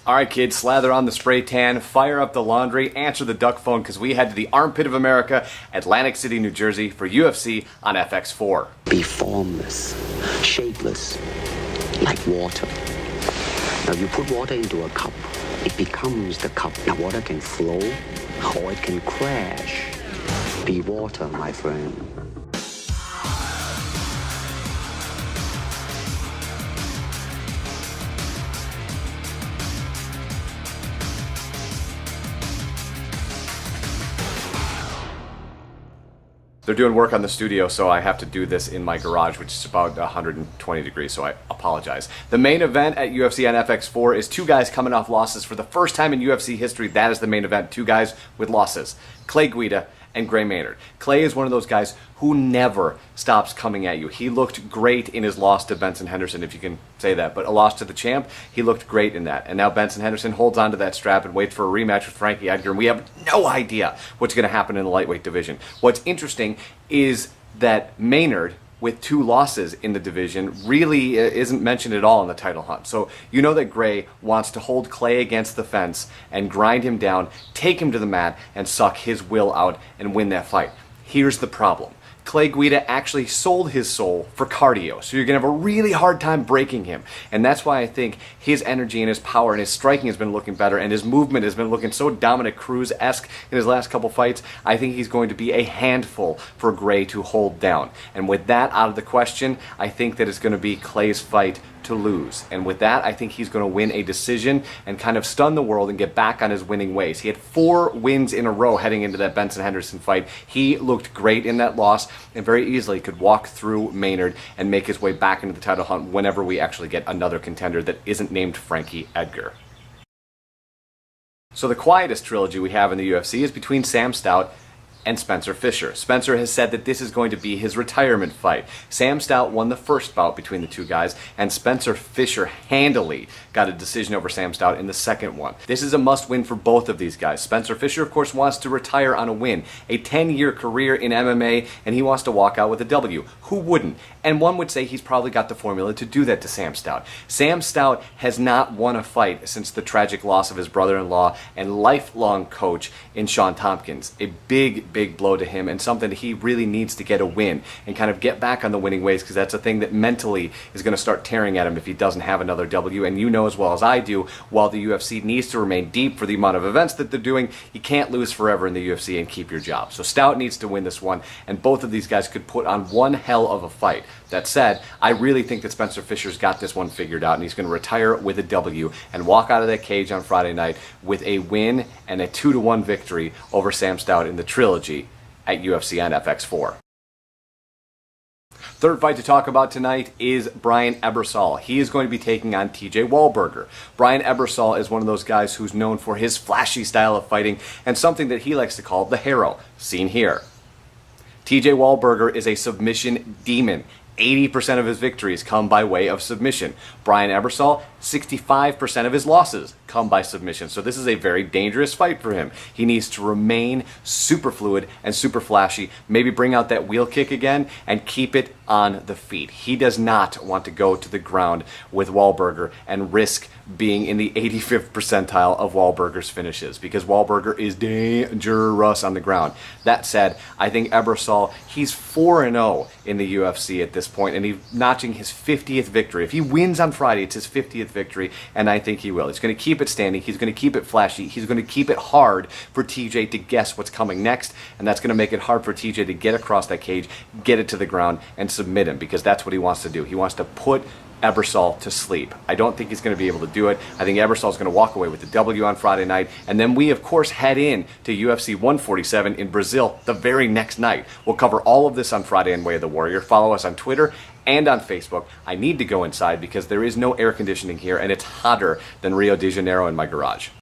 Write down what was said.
All right, kids, slather on the spray tan, fire up the laundry, answer the duck phone because we head to the armpit of America, Atlantic City, New Jersey for UFC on FX4. Be formless, shapeless, like water. Now you put water into a cup, it becomes the cup. Now water can flow or it can crash. Be water, my friend. They're doing work on the studio, so I have to do this in my garage, which is about 120 degrees, so I apologize. The main event at UFC on FX4 is two guys coming off losses for the first time in UFC history. That is the main event. Two guys with losses. Clay Guida and Gray Maynard. Clay is one of those guys who never stops coming at you. He looked great in his loss to Benson Henderson, if you can say that, but a loss to the champ, he looked great in that. And now Benson Henderson holds on to that strap and waits for a rematch with Frankie Edgar, and we have no idea what's going to happen in the lightweight division. What's interesting is that Maynard, with two losses in the division, really isn't mentioned at all in the title hunt. So you know that Gray wants to hold Clay against the fence and grind him down, take him to the mat, and suck his will out and win that fight. Here's the problem. Clay Guida actually sold his soul for cardio, so you're going to have a really hard time breaking him. And that's why I think his energy and his power and his striking has been looking better, and his movement has been looking so Dominic Cruz-esque in his last couple fights. I think he's going to be a handful for Gray to hold down. And with that out of the question, I think that it's going to be Clay's fight to lose. And with that, I think he's going to win a decision and kind of stun the world and get back on his winning ways. He had 4 wins in a row heading into that Benson Henderson fight. He looked great in that loss and very easily could walk through Maynard and make his way back into the title hunt whenever we actually get another contender that isn't named Frankie Edgar. So the quietest trilogy we have in the UFC is between Sam Stout and Spencer Fisher. Spencer has said that this is going to be his retirement fight. Sam Stout won the first bout between the two guys, and Spencer Fisher handily got a decision over Sam Stout in the second one. This is a must-win for both of these guys. Spencer Fisher, of course, wants to retire on a win, a 10-year career in MMA, and he wants to walk out with a W. Who wouldn't? And one would say he's probably got the formula to do that to Sam Stout. Sam Stout has not won a fight since the tragic loss of his brother-in-law and lifelong coach in Sean Tompkins. A big blow to him, and something that he really needs to get a win and kind of get back on the winning ways, because that's a thing that mentally is going to start tearing at him if he doesn't have another W. And you know as well as I do, while the UFC needs to remain deep for the amount of events that they're doing, you can't lose forever in the UFC and keep your job. So Stout needs to win this one, and both of these guys could put on one hell of a fight. That said, I really think that Spencer Fisher's got this one figured out, and he's going to retire with a W and walk out of that cage on Friday night with a win and a 2-1 victory over Sam Stout in the trilogy at UFC on FX4. Third fight to talk about tonight is Bryan Ebersol. He is going to be taking on TJ Wahlberger. Bryan Ebersol is one of those guys who's known for his flashy style of fighting and something that he likes to call the harrow, seen here. TJ Wahlberger is a submission demon. 80% of his victories come by way of submission. Bryan Ebersol, 65% of his losses come by submission. So this is a very dangerous fight for him. He needs to remain super fluid and super flashy, maybe bring out that wheel kick again and keep it on the feet. He does not want to go to the ground with Wahlberger and risk being in the 85th percentile of Wahlberger's finishes, because Wahlberger is dangerous on the ground. That said, I think Ebersol, he's 4-0 in the UFC at this point, and he's notching his 50th victory. If he wins on Friday, it's his 50th victory, and I think he will. He's going to keep it standing. He's going to keep it flashy. He's going to keep it hard for TJ to guess what's coming next, and that's going to make it hard for TJ to get across that cage, get it to the ground, and submit him, because that's what he wants to do. He wants to put Ebersol to sleep. I don't think he's going to be able to do it. I think Ebersol is going to walk away with the W on Friday night, and then we, of course, head in to UFC 147 in Brazil the very next night. We'll cover all of this on Friday on Way of the Warrior. Follow us on Twitter and on Facebook. I need to go inside because there is no air conditioning here, and it's hotter than Rio de Janeiro in my garage.